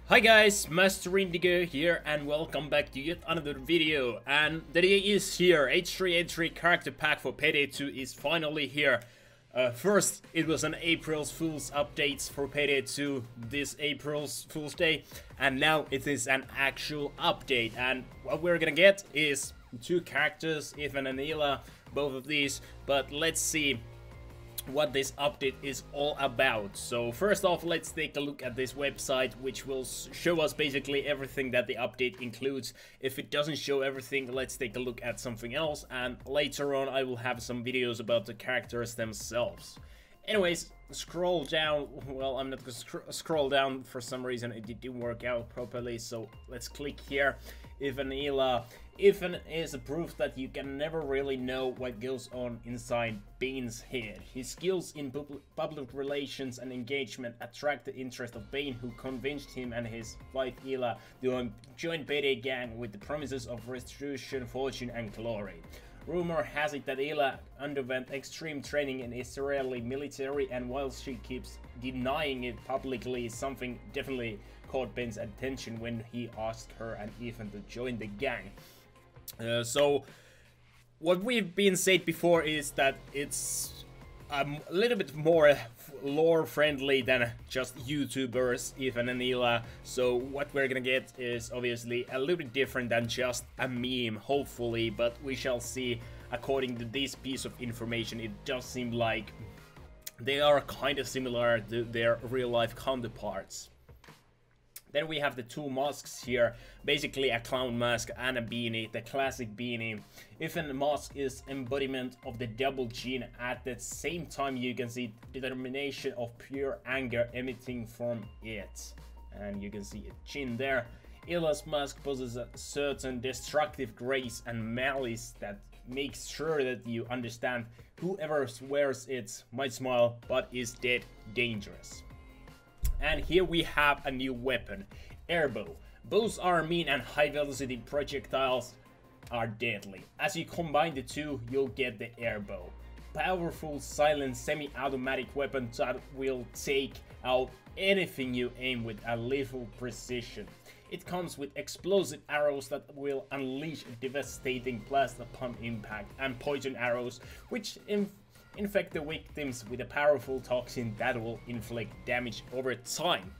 Hi guys, Master Indigo here and welcome back to yet another video. And the day is here. H3H3 character pack for Payday 2 is finally here. First, it was an April's Fool's updates for Payday 2 this April's Fool's Day, and now it is an actual update. And what we're gonna get is two characters, Ethan and Hila, both of these. But let's see what this update is all about. So first off, let's take a look at this website, which will show us basically everything that the update includes. If it doesn't show everything, let's take a look at something else, and later on I will have some videos about the characters themselves. Anyways, scroll down. Well, I'm not gonna scroll down for some reason. It didn't work out properly, so let's click here. Ethan Hila. Ethan is a proof that you can never really know what goes on inside Bane's head. His skills in public relations and engagement attract the interest of Bane, who convinced him and his wife Hila to join Payday gang with the promises of restitution, fortune and glory. Rumor has it that Hila underwent extreme training in Israeli military, and while she keeps denying it publicly, something definitely caught Bane's attention when he asked her and Ethan to join the gang. So what we've been said before is that it's a little bit more lore friendly than just YouTubers, Ethan and Hila. So what we're gonna get is obviously a little bit different than just a meme, hopefully, but we shall see. According to this piece of information, it does seem like they are kind of similar to their real life counterparts. Then we have the two masks here, basically a clown mask and a beanie, the classic beanie. Ethan's mask is embodiment of the double chin. At the same time, you can see determination of pure anger emitting from it. And you can see a chin there. Hila's mask possesses a certain destructive grace and malice that makes sure that you understand whoever wears it might smile but is dead dangerous. And here we have a new weapon, airbow. Bows are mean and high velocity projectiles are deadly. As you combine the two, you'll get the airbow. Powerful, silent, semi-automatic weapon that will take out anything you aim with a lethal precision. It comes with explosive arrows that will unleash a devastating blast upon impact, and poison arrows, which infect the victims with a powerful toxin that will inflict damage over time.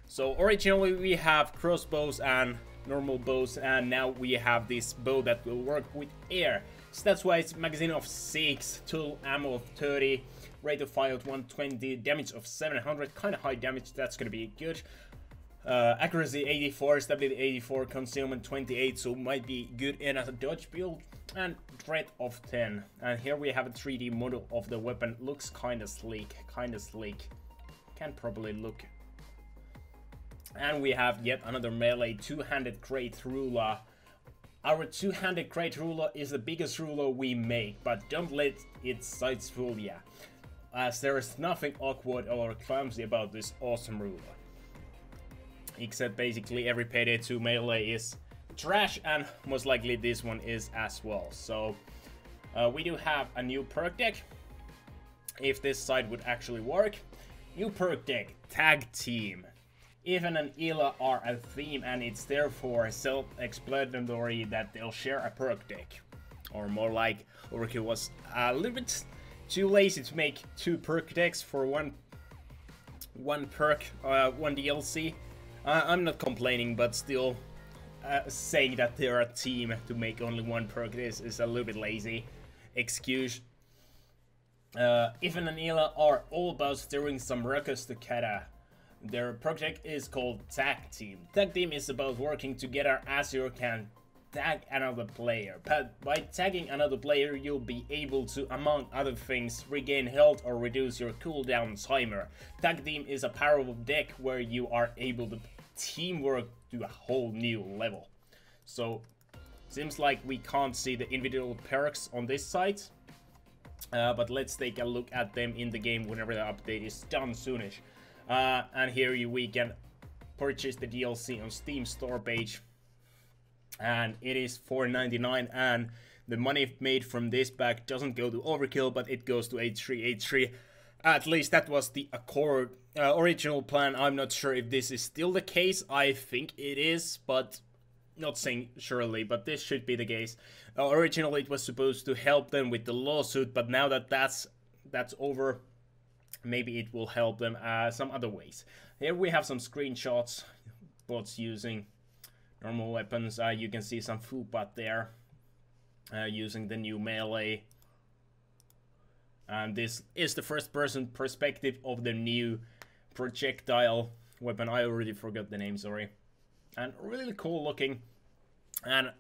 So originally we have crossbows and normal bows, and now we have this bow that will work with air. So that's why it's magazine of 6, total ammo of 30, rate of fire of 120, damage of 700, kind of high damage, that's gonna be good. Accuracy 84, stability 84, concealment 28, so might be good in as a dodge build, and threat of 10. And here we have a 3D model of the weapon. Looks kind of sleek, can probably look. And we have yet another melee two-handed great ruler. Our two-handed great ruler is the biggest ruler we make, but don't let its sights fool ya, as there is nothing awkward or clumsy about this awesome ruler. Except basically every Payday 2 melee is trash, and most likely this one is as well. So we do have a new perk deck, if this side would actually work. New perk deck, tag team. Ethan and Hila are a theme, and it's therefore self-explanatory that they'll share a perk deck. Or more like, Overkill was a little bit too lazy to make two perk decks for one perk, one DLC. I'm not complaining, but still, saying that they're a team to make only one perk is a little bit lazy excuse. Ethan and Hila are all about stirring some ruckus together. Their project is called Tag Team. Tag Team is about working together as you can tag another player. But by tagging another player, you'll be able to, among other things, regain health or reduce your cooldown timer. Tag Team is a powerful deck where you are able to teamwork to a whole new level. So seems like we can't see the individual perks on this side, but let's take a look at them in the game whenever the update is done soonish. And here we can purchase the DLC on Steam store page, and it is $4.99, and the money made from this pack doesn't go to Overkill, but it goes to H3H3. At least that was the core original plan. I'm not sure if this is still the case. I think it is, but not saying surely, but this should be the case. Originally, it was supposed to help them with the lawsuit, but now that that's over, maybe it will help them some other ways. Here we have some screenshots. Bots using normal weapons. You can see some Fupa there using the new melee. And this is the first-person perspective of the new projectile weapon. I already forgot the name, sorry. And really cool looking. And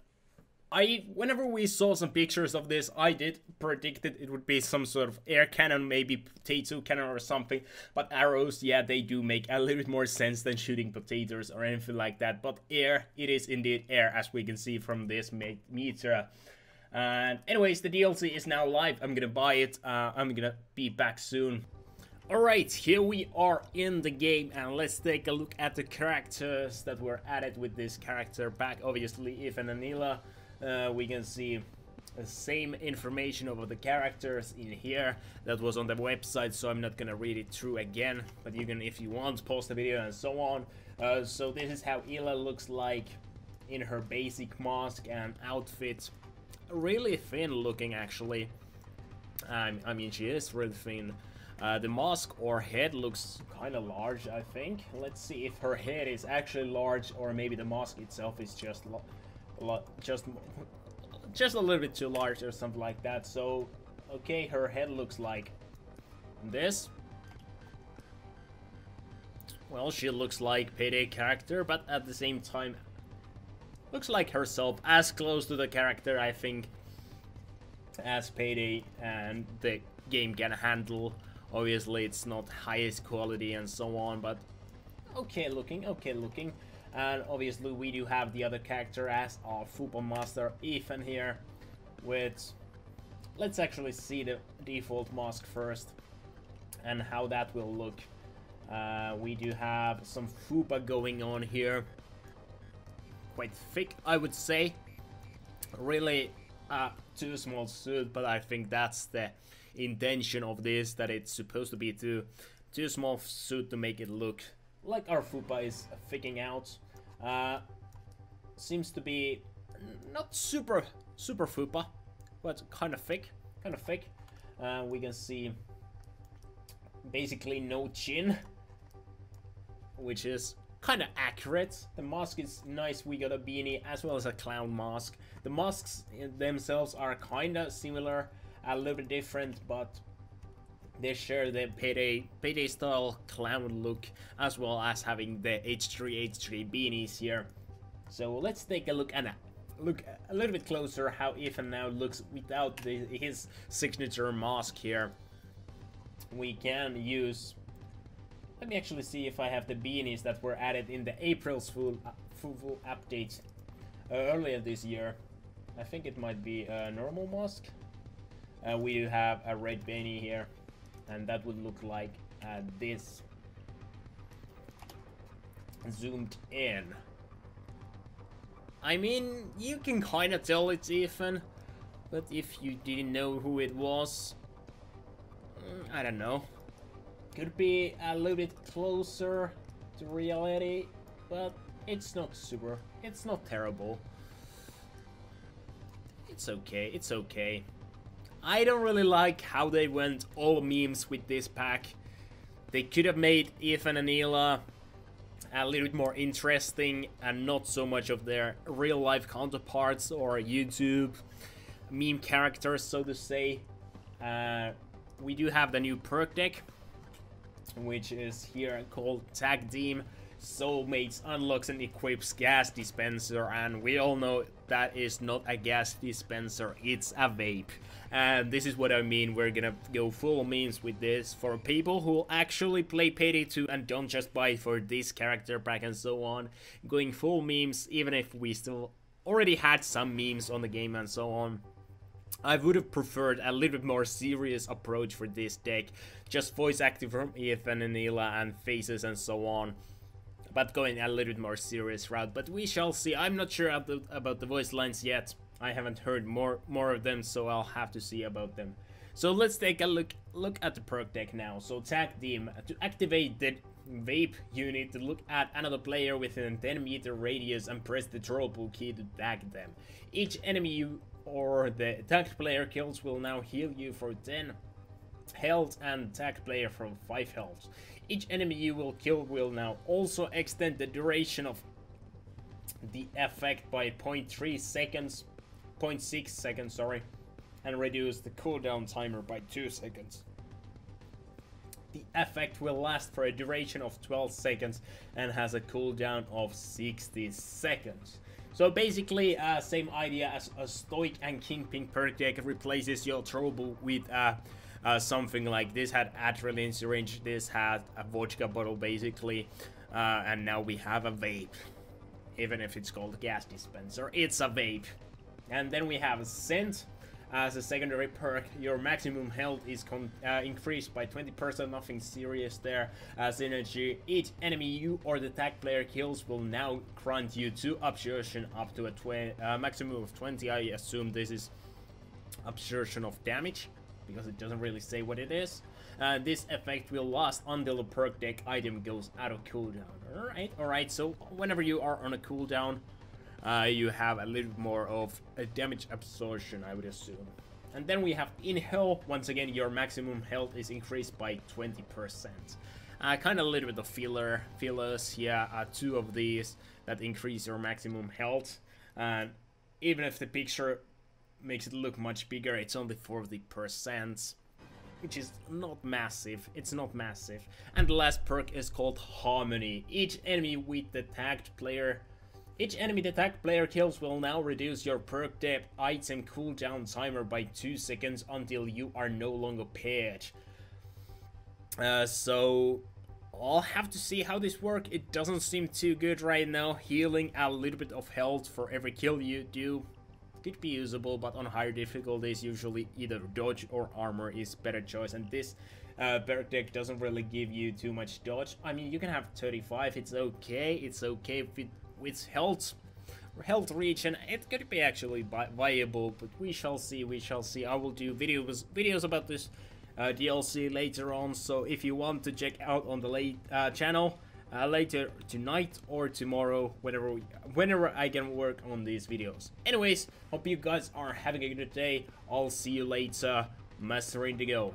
whenever we saw some pictures of this, I did predict it would be some sort of air cannon, maybe potato cannon or something. But arrows, yeah, they do make a little bit more sense than shooting potatoes or anything like that. But air, it is indeed air, as we can see from this meter. And anyways, the DLC is now live. I'm gonna buy it. I'm gonna be back soon. Alright, here we are in the game, and let's take a look at the characters that were added with this character pack. Obviously, Ethan and Hila. We can see the same information about the characters in here that was on the website, so I'm not gonna read it through again. But you can, if you want, pause the video and so on. So this is how Hila looks like in her basic mask and outfit. Really thin looking, actually. I mean, she is really thin. The mask or head looks kind of large, I think. Let's see if her head is actually large, or maybe the mask itself is just a little bit too large or something like that. So, okay, her head looks like this. Well, she looks like Payday character, but at the same time, looks like herself, as close to the character, I think, as Payday and the game can handle. Obviously, it's not highest quality and so on, but okay looking, okay looking. And obviously, we do have the other character as our football master, Ethan, here. With, let's actually see the default mask first and how that will look. We do have some fupa going on here. Quite thick, I would say. Really too small suit, but I think that's the intention of this, that it's supposed to be too small suit to make it look like our fupa is thicking out. Seems to be not super fupa, but kind of thick, we can see basically no chin, which is kind of accurate. The mask is nice. We got a beanie as well as a clown mask. The masks themselves are kind of similar, a little bit different, but they share the Payday style clown look, as well as having the H3H3 beanies here. So let's take a look and look a little bit closer how Ethan now looks without his signature mask here. We can use, let me actually see if I have the beanies that were added in the April's full update earlier this year. I think it might be a normal mask. We do have a red beanie here, and that would look like this zoomed in. I mean, you can kind of tell it's Ethan, but if you didn't know who it was, I don't know. Could be a little bit closer to reality, but it's not it's not terrible. It's okay, it's okay. I don't really like how they went all memes with this pack. They could have made Ethan and Hila a little bit more interesting and not so much of their real life counterparts or YouTube meme characters, so to say. We do have the new perk deck, which is here called Tag Team. Soulmates unlocks and equips gas dispenser, and we all know that is not a gas dispenser, it's a vape. And this is what I mean, we're gonna go full memes with this for people who actually play Payday 2 and don't just buy it for this character pack and so on. Going full memes, even if we still already had some memes on the game and so on. I would have preferred a little bit more serious approach for this deck. Just voice active from Ethan and Hila and faces and so on. But going a little bit more serious route. But we shall see. I'm not sure about the voice lines yet. I haven't heard more of them, so I'll have to see about them. So let's take a look at the perk deck now. So tag team. To activate the vape, you need to look at another player within a 10-meter radius and press the toggle key to tag them. Each enemy you or the tagged player kills will now heal you for 10 health and tagged player for 5 health. Each enemy you will kill will now also extend the duration of the effect by 0.3 seconds, 0.6 seconds, sorry, and reduce the cooldown timer by 2 seconds. The effect will last for a duration of 12 seconds and has a cooldown of 60 seconds. So basically, same idea as a Stoic and Kingpin perk deck. Replaces your trouble with something like this. Had adrenaline syringe, this had a vodka bottle basically, and now we have a vape. Even if it's called a gas dispenser, it's a vape. And then we have a scent as a secondary perk. Your maximum health is increased by 20%, nothing serious there. Synergy, each enemy you or the tag player kills will now grant you 2 absorption up to a maximum of 20. I assume this is absorption of damage, because it doesn't really say what it is. This effect will last until the perk deck item goes out of cooldown. Alright, so whenever you are on a cooldown, you have a little more of a damage absorption, I would assume. And then we have Inhale. Once again, your maximum health is increased by 20%. Kind of a little bit of fillers, yeah, 2 of these that increase your maximum health. And even if the picture makes it look much bigger, it's only 40%, which is not massive. It's not massive. And the last perk is called Harmony. Each enemy the tagged player kills will now reduce your perk depth item cooldown timer by 2 seconds until you are no longer paired. So I'll have to see how this works. It doesn't seem too good right now. Healing a little bit of health for every kill you do could be usable, but on higher difficulties usually either dodge or armor is better choice, and this perk deck doesn't really give you too much dodge. I mean, you can have 35, it's okay with health reach, and it could be actually viable, but we shall see. I will do videos about this DLC later on, so if you want to check out on the channel later tonight or tomorrow, whenever I can work on these videos. Anyways, hope you guys are having a good day. I'll see you later. Master Indigo.